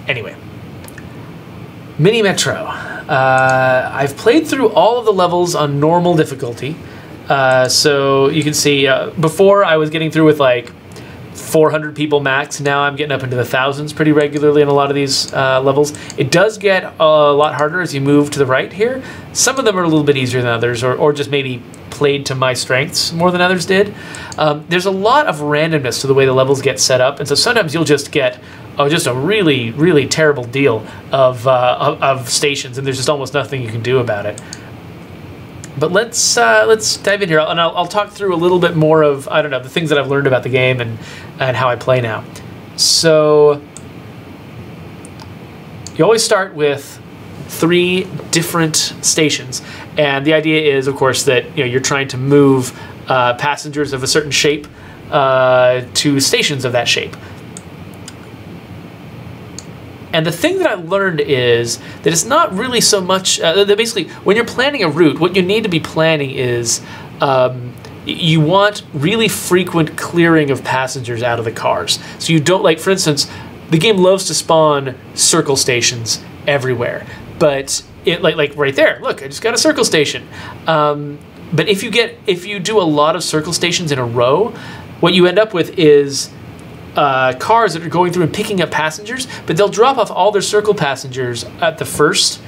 Anyway. Mini Metro. I've played through all of the levels on normal difficulty. So you can see before I was getting through with like 400 people max. Now I'm getting up into the thousands pretty regularly in a lot of these levels. It does get a lot harder as you move to the right here. Some of them are a little bit easier than others, or just maybe played to my strengths more than others did. There's a lot of randomness to the way the levels get set up, and so sometimes you'll just get just a really, really terrible deal of stations, and there's just almost nothing you can do about it. But let's dive in here, and I'll talk through a little bit more of, I don't know, the things that I've learned about the game and how I play now. So you always start with 3 different stations, and the idea is, of course, that you're trying to move passengers of a certain shape to stations of that shape. And the thing that I learned is that it's not really so much that basically when you're planning a route, what you need to be planning is you want really frequent clearing of passengers out of the cars. So you don't, like, for instance, the game loves to spawn circle stations everywhere, but it like right there, look, I just got a circle station. But if you do a lot of circle stations in a row, what you end up with is cars that are going through and picking up passengers, but they'll drop off all their circle passengers at the first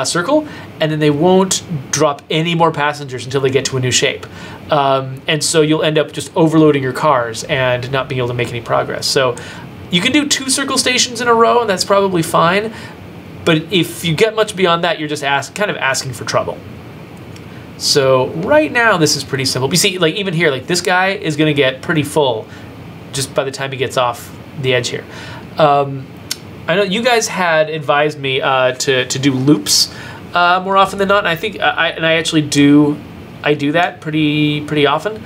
circle, and then they won't drop any more passengers until they get to a new shape. And so you'll end up just overloading your cars and not being able to make any progress. So you can do 2 circle stations in a row, and that's probably fine. But if you get much beyond that, you're just kind of asking for trouble. So right now, this is pretty simple. You see, like even here, like this guy is going to get pretty full just by the time he gets off the edge here. I know you guys had advised me to do loops more often than not, and I think I actually do. I do that pretty often.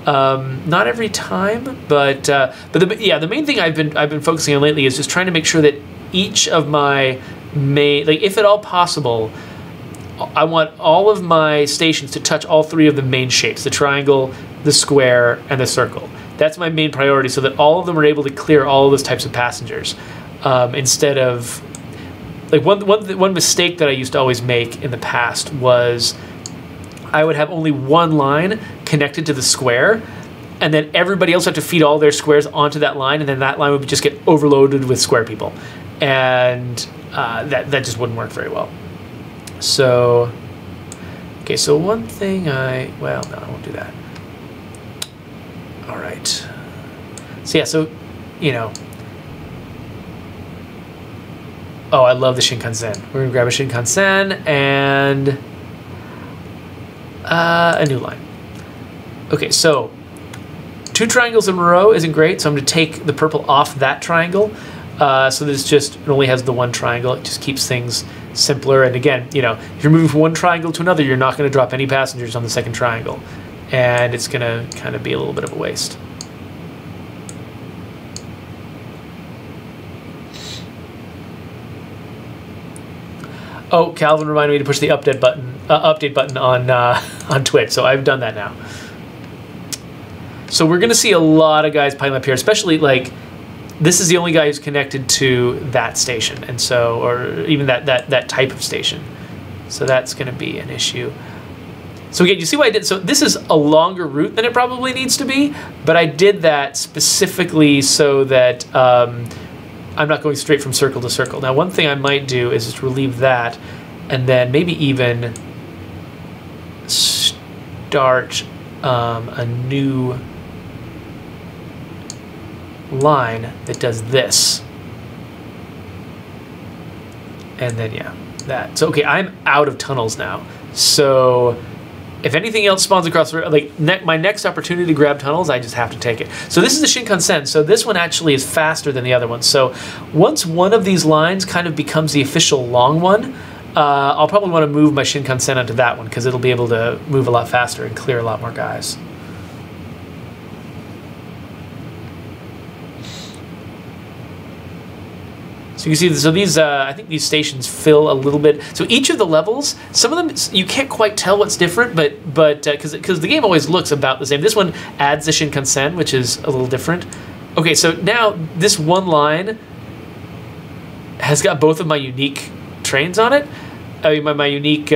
Not every time, but the main thing I've been focusing on lately is just trying to make sure that each of my main, like if at all possible, I want all of my stations to touch all 3 of the main shapes: the triangle, the square, and the circle. That's my main priority, so that all of them are able to clear all of those types of passengers. Instead of, like, one mistake that I used to always make in the past was I would have only one line connected to the square, and then everybody else had to feed all their squares onto that line, and then that line would just get overloaded with square people. And that just wouldn't work very well. So, okay, so one thing well, no, I won't do that. All right. So yeah, so, oh, I love the Shinkansen. We're gonna grab a Shinkansen and a new line. Okay, so 2 triangles in a row isn't great, so I'm gonna take the purple off that triangle. So that it only has the 1 triangle. It just keeps things simpler. And again, if you're moving from one triangle to another, you're not going to drop any passengers on the second triangle, and it's going to kind of be a little bit of a waste. Oh, Calvin reminded me to push the update button on Twitch, so I've done that now. So we're going to see a lot of guys piling up here, especially like this is the only guy who's connected to that station, and so, or even that type of station. So that's going to be an issue. So again, you see what I did? So this is a longer route than it probably needs to be, but I did that specifically so that I'm not going straight from circle to circle. Now, one thing I might do is just relieve that, and then maybe even start a new line that does this. And then, yeah, that. So, okay, I'm out of tunnels now. So if anything else spawns across, like my next opportunity to grab tunnels, I just have to take it. So this is the Shinkansen. So this one actually is faster than the other one. So once one of these lines kind of becomes the official long one, I'll probably want to move my Shinkansen onto that one because it'll be able to move a lot faster and clear a lot more guys. So you can see, so these, I think these stations fill a little bit. So each of the levels, some of them, you can't quite tell what's different, but because the game always looks about the same. This one adds the Shinkansen, which is a little different. Okay, so now this one line has got both of my unique trains on it. I mean, my unique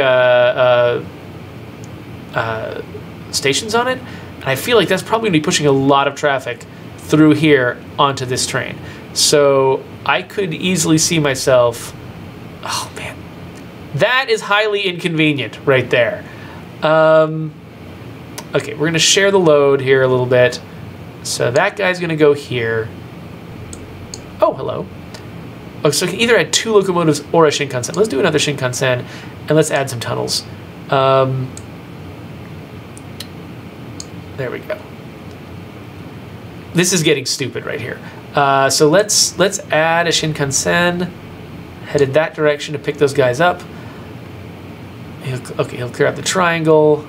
stations on it. And I feel like that's probably going to be pushing a lot of traffic through here onto this train. So I could easily see myself... Oh, man. That is highly inconvenient right there. Okay, we're going to share the load here a little bit. So that guy's going to go here. Oh, hello. Oh, so I can either add 2 locomotives or a Shinkansen. Let's do another Shinkansen, and let's add some tunnels. There we go. This is getting stupid right here. So let's add a Shinkansen, headed that direction to pick those guys up. He'll clear out the triangle.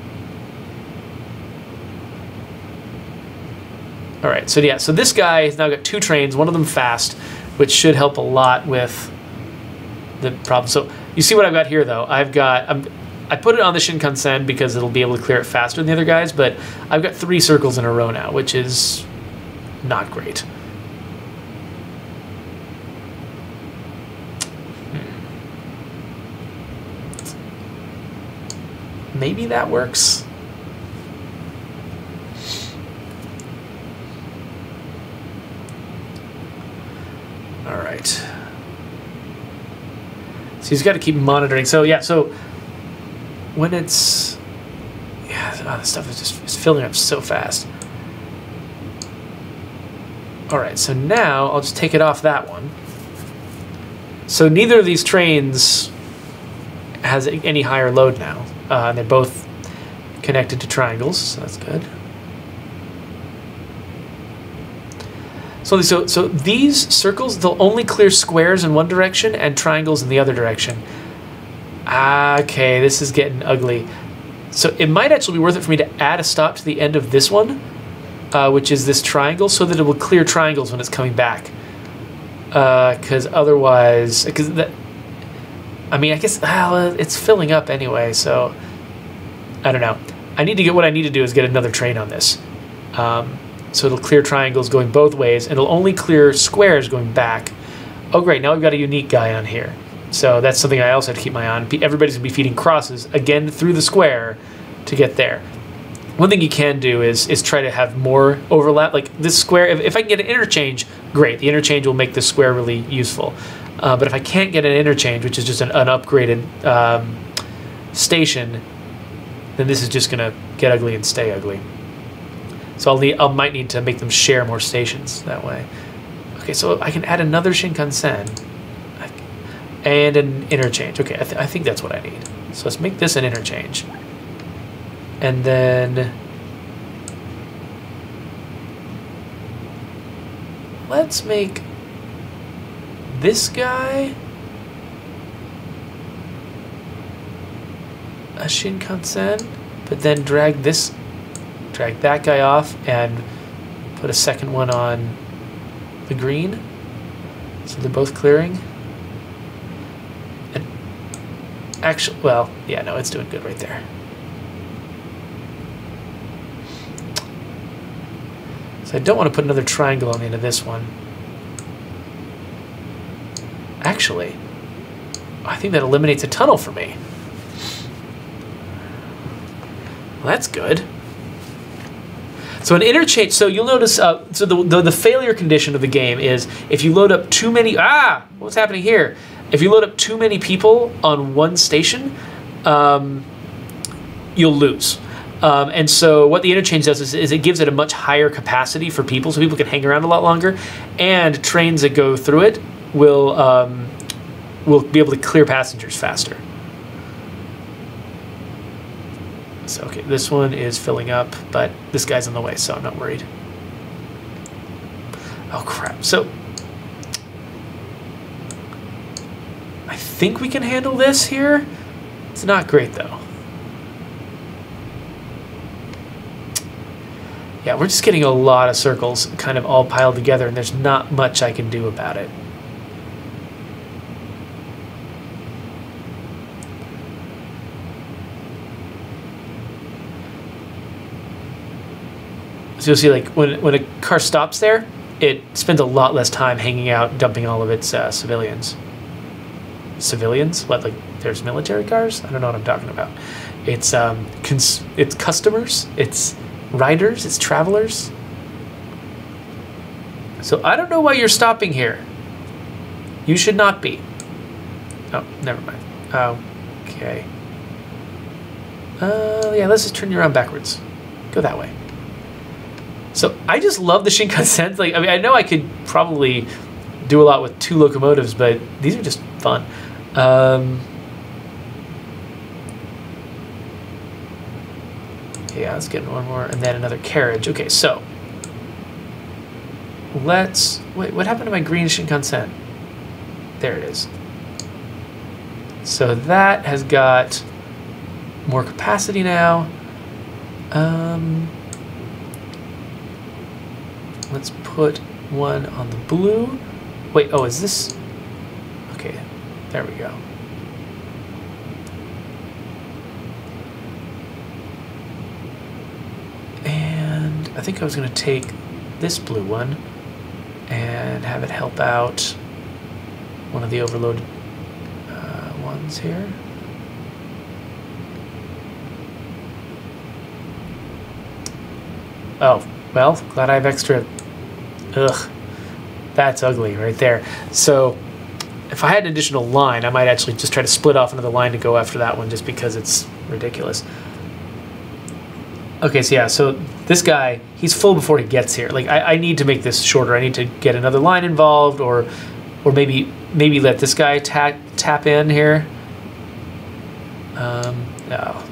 All right, so yeah, so this guy has now got 2 trains, one of them fast, which should help a lot with the problem. So you see what I've got here, though. I put it on the Shinkansen because it'll be able to clear it faster than the other guys, but I've got 3 circles in a row now, which is not great. Maybe that works. All right. So he's got to keep monitoring. So yeah, so when it's... Yeah, oh, this stuff is just filling up so fast. All right, so now I'll just take it off that one. So neither of these trains has any higher load now. And they're both connected to triangles, so that's good. So these circles, they'll only clear squares in one direction and triangles in the other direction. Okay, this is getting ugly. So it might actually be worth it for me to add a stop to the end of this one, which is this triangle, so that it will clear triangles when it's coming back. Because otherwise, I mean, I guess it's filling up anyway, so I don't know. What I need to do is get another train on this. So it'll clear triangles going both ways, and it'll only clear squares going back. Oh, great, now we've got a unique guy on here. So that's something I also have to keep my eye on. Everybody's going to be feeding crosses, again, through the square to get there. One thing you can do is try to have more overlap. Like this square, if I can get an interchange, great. The interchange will make this square really useful. But if I can't get an interchange, which is just an upgraded station, then this is just going to get ugly and stay ugly. So I might need to make them share more stations that way. Okay, so I can add another Shinkansen and an interchange. Okay, I think that's what I need. So let's make this an interchange. And then let's make this guy a Shinkansen, but then drag that guy off and put a second one on the green. So they're both clearing. And actually, well, yeah, no, it's doing good right there. So I don't want to put another triangle on the end of this one. Actually, I think that eliminates a tunnel for me. Well, that's good. So an interchange, so you'll notice, so the failure condition of the game is if you load up too many, what's happening here? If you load up too many people on one station, you'll lose. And so what the interchange does is it gives it a much higher capacity for people, so people can hang around a lot longer, and trains that go through it will be able to clear passengers faster. So, okay, this one is filling up, but this guy's on the way, so I'm not worried. Oh, crap. So, I think we can handle this here. It's not great, though. Yeah, we're just getting a lot of circles kind of all piled together, and there's not much I can do about it. So you'll see, like, when a car stops there, it spends a lot less time hanging out, dumping all of its civilians. civilians. What, like there's military cars? I don't know what I'm talking about. It's it's customers, it's riders, it's travelers. So I don't know why you're stopping here. You should not be. Oh, never mind. Okay. Yeah, let's just turn you around backwards. Go that way. So I just love the Shinkansen. Like, I mean, I know I could probably do a lot with 2 locomotives, but these are just fun. Yeah, let's get one more, and then another carriage. Okay, so let's wait. What happened to my green Shinkansen? There it is. So that has got more capacity now. Let's put one on the blue. Wait, oh, is this? Okay, there we go. And I think I was going to take this blue one and have it help out one of the overloaded ones here. Oh, well, glad I have extra. Ugh, that's ugly right there. So if I had an additional line, I might actually just try to split off another line to go after that one just because it's ridiculous. Okay, so yeah, so this guy, he's full before he gets here. Like, I need to make this shorter. I need to get another line involved, or maybe let this guy tap in here. No,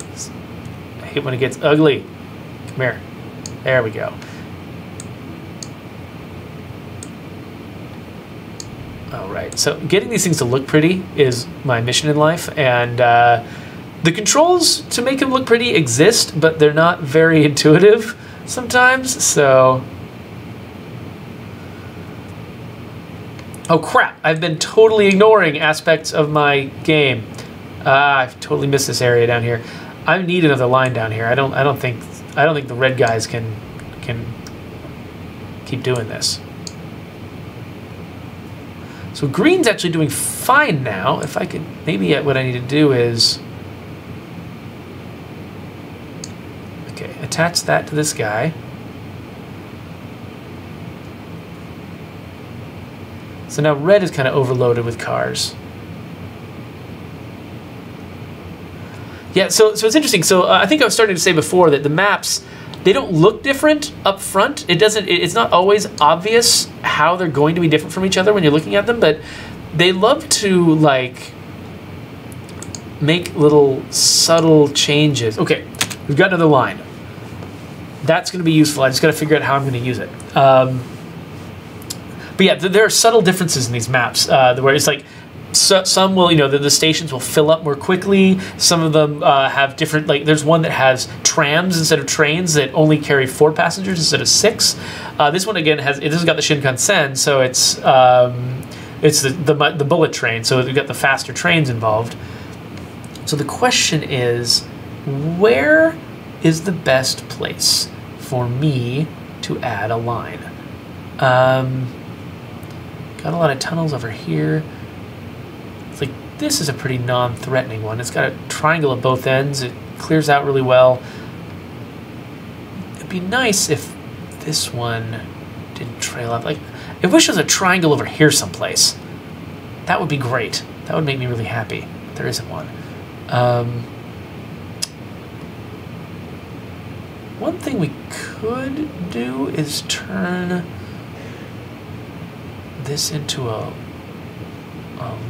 I hate when it gets ugly. Come here. There we go. All right, so getting these things to look pretty is my mission in life, and the controls to make them look pretty exist, but they're not very intuitive sometimes, so... Oh crap, I've been totally ignoring aspects of my game. I've totally missed this area down here. I need another line down here. I don't think the red guys can keep doing this. So green's actually doing fine now. If I could, maybe what I need to do is, okay, attach that to this guy. So now red is kind of overloaded with cars. Yeah, so it's interesting. So I think I was starting to say before that the maps, they don't look different up front. It's not always obvious how they're going to be different from each other when you're looking at them, but they love to like make little subtle changes. Okay, we've got another line. That's going to be useful. I just got to figure out how I'm going to use it. But yeah, there are subtle differences in these maps where it's like some will, the stations will fill up more quickly. Some of them have different, like there's one that has trams instead of trains that only carry 4 passengers instead of 6. This one again this has got the Shinkansen, so it's the bullet train, so we've got the faster trains involved. So the question is, where is the best place for me to add a line? Got a lot of tunnels over here. It's like, this is a pretty non-threatening one. It's got a triangle at both ends. It clears out really well. It'd be nice if this one didn't trail off. Like, I wish there was a triangle over here someplace. That would be great. That would make me really happy. But there isn't one. One thing we could do is turn this into a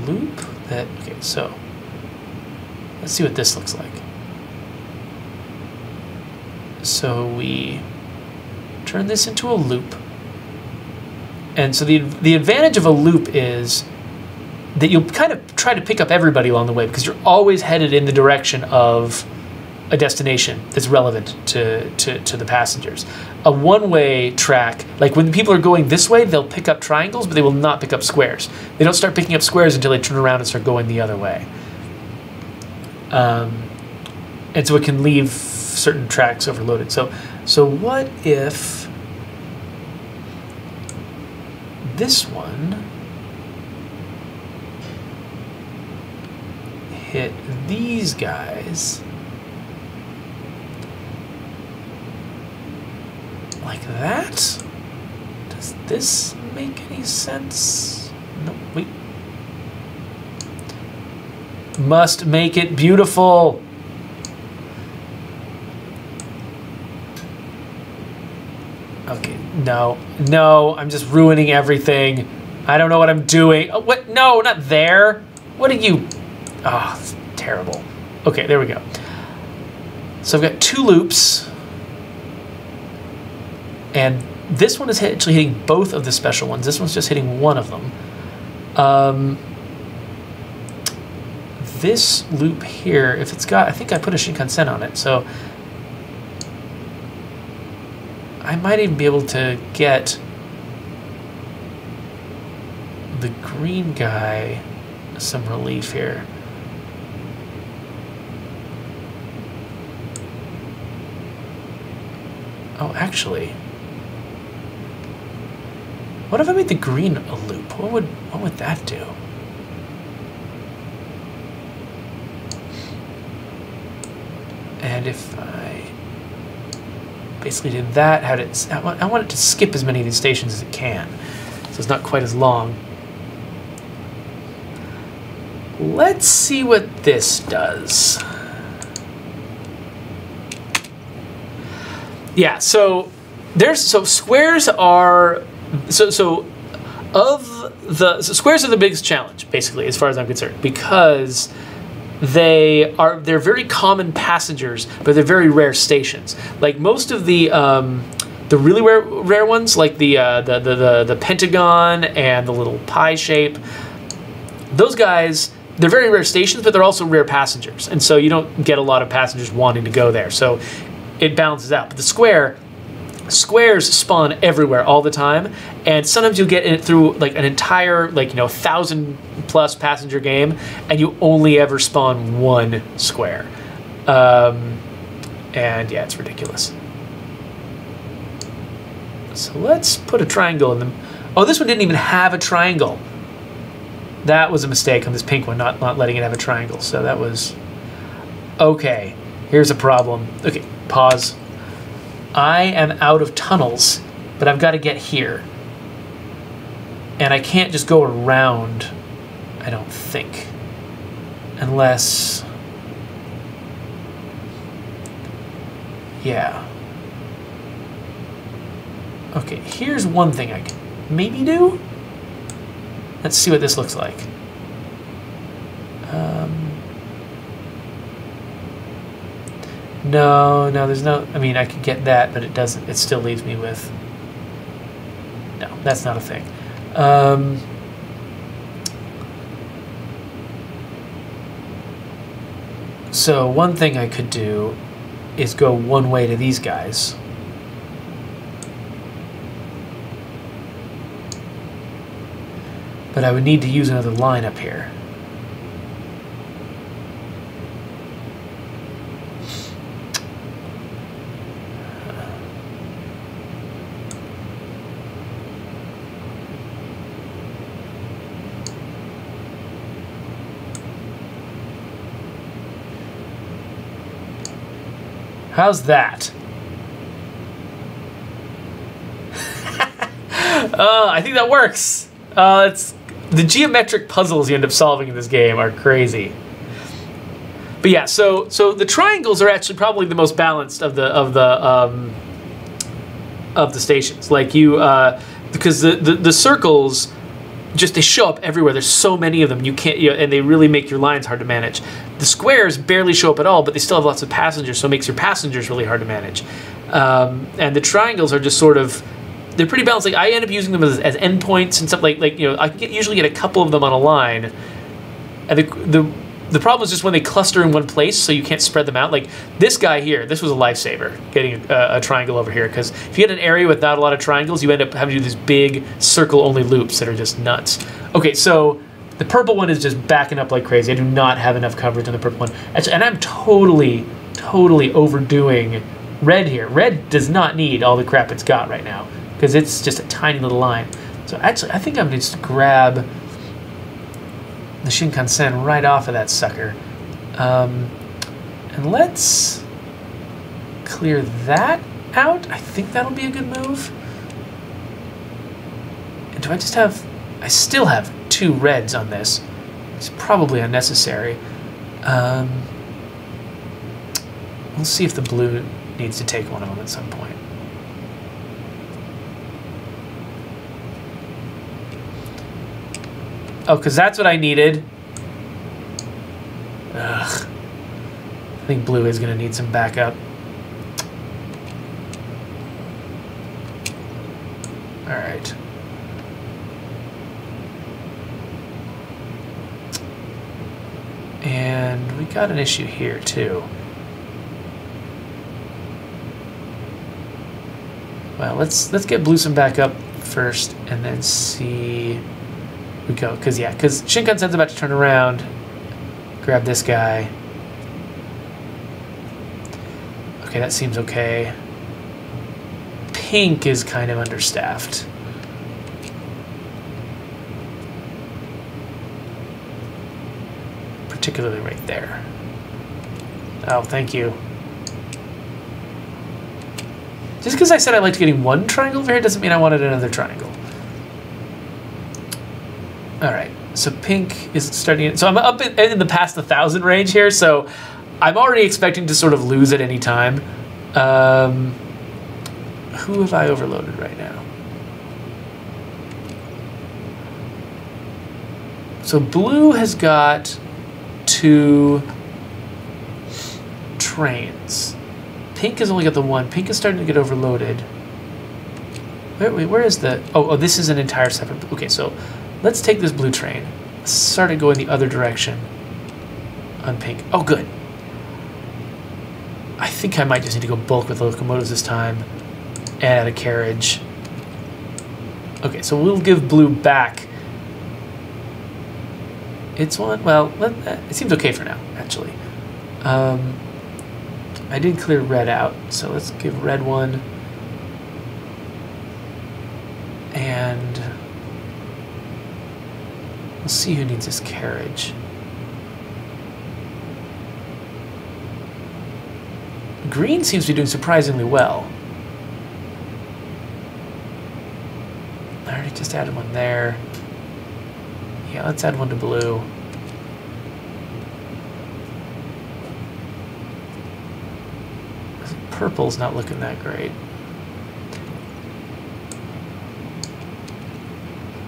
loop that, okay, so let's see what this looks like. So we turn this into a loop. And so the advantage of a loop is that you'll kind of try to pick up everybody along the way because you're always headed in the direction of a destination that's relevant to the passengers. A one-way track, like when the people are going this way, they'll pick up triangles, but they will not pick up squares. They don't start picking up squares until they turn around and start going the other way. And so it can leave certain tracks overloaded. So what if this one hit these guys like that. Does this make any sense? No, wait. Must make it beautiful. Okay, no, I'm just ruining everything. I don't know what I'm doing. Oh, what? No, not there. What are you? Oh, it's terrible. Okay, there we go. So I've got 2 loops. And this one is actually hitting both of the special ones. This one's just hitting one of them. This loop here, if it's got, I think I put a Shinkansen on it, so I might even be able to get the green guy some relief here. Oh, actually, what if I made the green a loop? What would that do? And if I basically did that, I want it to skip as many of these stations as it can, so it's not quite as long. Let's see what this does. Yeah, so squares are squares are the biggest challenge, basically, as far as I'm concerned, because they're very common passengers, but they're very rare stations. Like most of the really rare ones, like the pentagon and the little pie shape, those guys, they're very rare stations, but they're also rare passengers, and so you don't get a lot of passengers wanting to go there. So it balances out. But the squares spawn everywhere all the time, and sometimes you'll get it through like an entire 1,000+ passenger game, and you only ever spawn 1 square. And yeah, it's ridiculous. So let's put a triangle in them. Oh, this one didn't even have a triangle. That was a mistake on this pink one, not letting it have a triangle. So that was okay. Here's a problem. Okay, pause. I am out of tunnels, but I've got to get here. And I can't just go around, I don't think. Unless... yeah. Okay, here's one thing I can maybe do. Let's see what this looks like. No, there's no... I mean, I could get that, but it doesn't... it still leaves me with... no, that's not a thing. So one thing I could do is go one way to these guys. But I would need to use another line up here. How's that? I think that works. It's the geometric puzzles you end up solving in this game are crazy. But yeah, so the triangles are actually probably the most balanced of the stations. Like you, because the circles, just they show up everywhere. There's so many of them, you can't, and they really make your lines hard to manage. The squares barely show up at all, but they still have lots of passengers, so it makes your passengers really hard to manage. And the triangles are just sort of, they're pretty balanced. Like I end up using them as endpoints and stuff. Like I can usually get a couple of them on a line, and the problem is just when they cluster in one place, so you can't spread them out. Like this guy here, this was a lifesaver, getting a triangle over here, because if you get an area without a lot of triangles, you end up having to do these big circle-only loops that are just nuts. Okay, so the purple one is just backing up like crazy. I do not have enough coverage on the purple one. Actually, and I'm totally overdoing red here. Red does not need all the crap it's got right now, because it's just a tiny little line. So actually, I think I'm going to just grab the Shinkansen right off of that sucker, And let's clear that out. I think that'll be a good move. And do I just have... I still have 2 reds on this. It's probably unnecessary. We'll see if the blue needs to take one of them at some point. Oh, because that's what I needed. Ugh. I think blue is going to need some backup. All right. And we got an issue here too. Well, let's get blue some backup first, and then see. We go, because Shinkansen's about to turn around, grab this guy. Okay, that seems okay. Pink is kind of understaffed. Particularly right there. Oh, thank you. Just because I said I liked getting one triangle over here doesn't mean I wanted another triangle. All right, so pink is starting. So I'm up in the past 1,000 range here, so I'm already expecting to sort of lose at any time. Who have I overloaded right now? So blue has got 2 trains. Pink has only got the 1. Pink is starting to get overloaded. Wait, where is the... Oh, this is an entire separate... Okay, so let's take this blue train. Start to go in the other direction on pink. Oh, good. I think I might just need to go bulk with the locomotives this time and add a carriage. Okay, so we'll give blue back its one. Well, it seems okay for now, actually. I did clear red out, so let's give red one. And we'll see who needs this carriage. Green seems to be doing surprisingly well. I already just added one there. Yeah, let's add one to blue. Purple's not looking that great.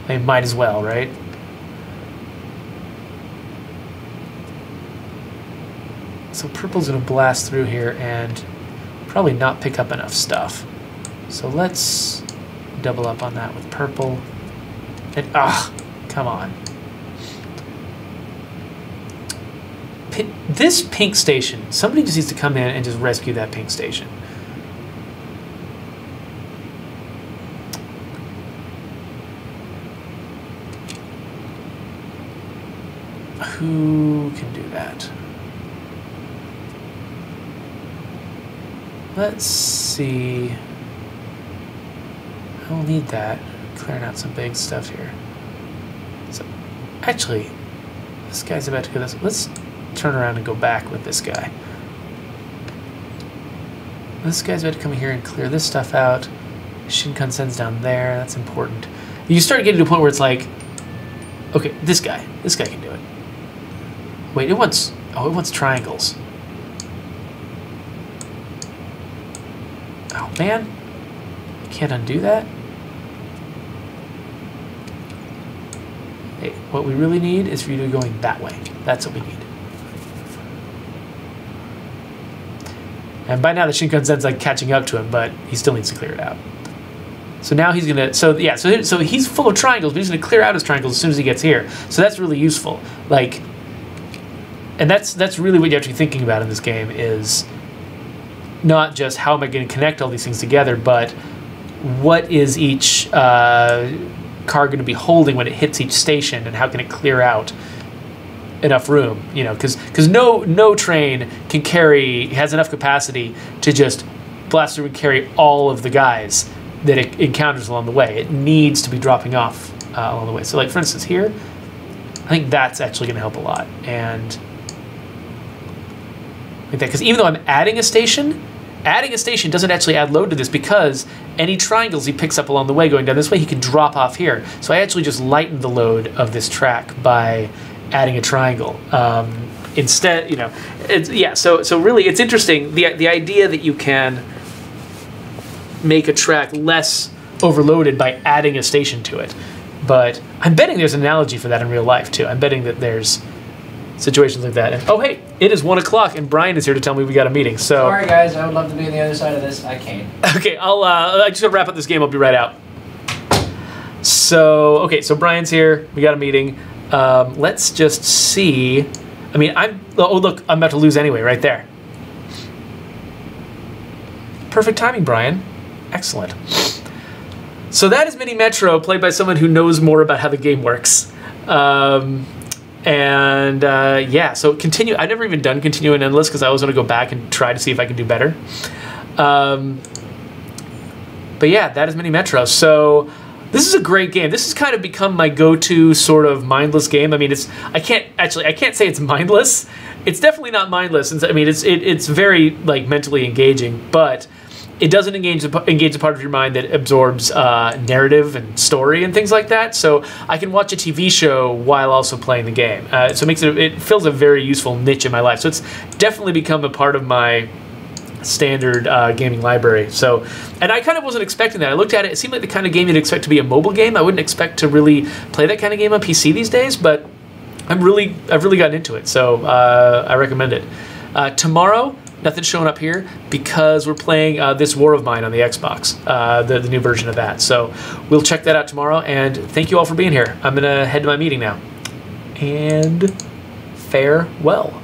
They might as well, right? So purple's gonna blast through here and probably not pick up enough stuff. So let's double up on that with purple. And come on. This pink station, somebody just needs to come in and just rescue that pink station. Who can do that? Let's see. I will need that. Clearing out some big stuff here. So, actually, this guy's about to go this. Let's turn around and go back with this guy. This guy's about to come here and clear this stuff out. Shinkansen's down there. That's important. You start getting to a point where it's like, okay, this guy can do it. Wait, it wants triangles. Oh man, I can't undo that. Hey, what we really need is for you to be going that way. That's what we need. And by now the Shinkansen's like catching up to him, but he still needs to clear it out. So now he's gonna, so he's full of triangles, but he's gonna clear out his triangles as soon as he gets here. So that's really useful. Like, and that's really what you have to be thinking about in this game is not just how am I going to connect all these things together, but what is each car going to be holding when it hits each station, and how can it clear out enough room? You know, because no train has enough capacity to just blast through and carry all of the guys that it encounters along the way. It needs to be dropping off along the way. So, like for instance, here, I think that's actually going to help a lot. And like that. Because even though I'm adding a station doesn't actually add load to this, because any triangles he picks up along the way going down this way, he can drop off here. So I actually just lighten the load of this track by adding a triangle. Instead, you know, so really it's interesting, the idea that you can make a track less overloaded by adding a station to it. But I'm betting there's an analogy for that in real life too. I'm betting that there's situations like that. And, oh hey, it is 1 o'clock and Brian is here to tell me we got a meeting. So sorry guys, I would love to be on the other side of this. I can't. Okay, I just gotta wrap up this game. I'll be right out. So okay, so Brian's here. We got a meeting. Let's just see. I mean, oh look, I'm about to lose anyway. Right there. Perfect timing, Brian. Excellent. So that is Mini Metro, played by someone who knows more about how the game works. Yeah, so continue. I've never even done Continue and Endless because I always want to go back and try to see if I can do better. But yeah, that is Mini Metro. So this is a great game. This has kind of become my go-to sort of mindless game. I mean, I can't say it's mindless. It's definitely not mindless. I mean, it's very like mentally engaging, but it doesn't engage the part of your mind that absorbs narrative and story and things like that. So I can watch a TV show while also playing the game. So it fills a very useful niche in my life. So it's definitely become a part of my standard gaming library. So, and I kind of wasn't expecting that. I looked at it. It seemed like the kind of game you'd expect to be a mobile game. I wouldn't expect to really play that kind of game on PC these days, but I've really gotten into it. So I recommend it. Tomorrow, nothing's showing up here because we're playing This War of Mine on the Xbox, the new version of that. So we'll check that out tomorrow, and thank you all for being here. I'm going to head to my meeting now. And farewell.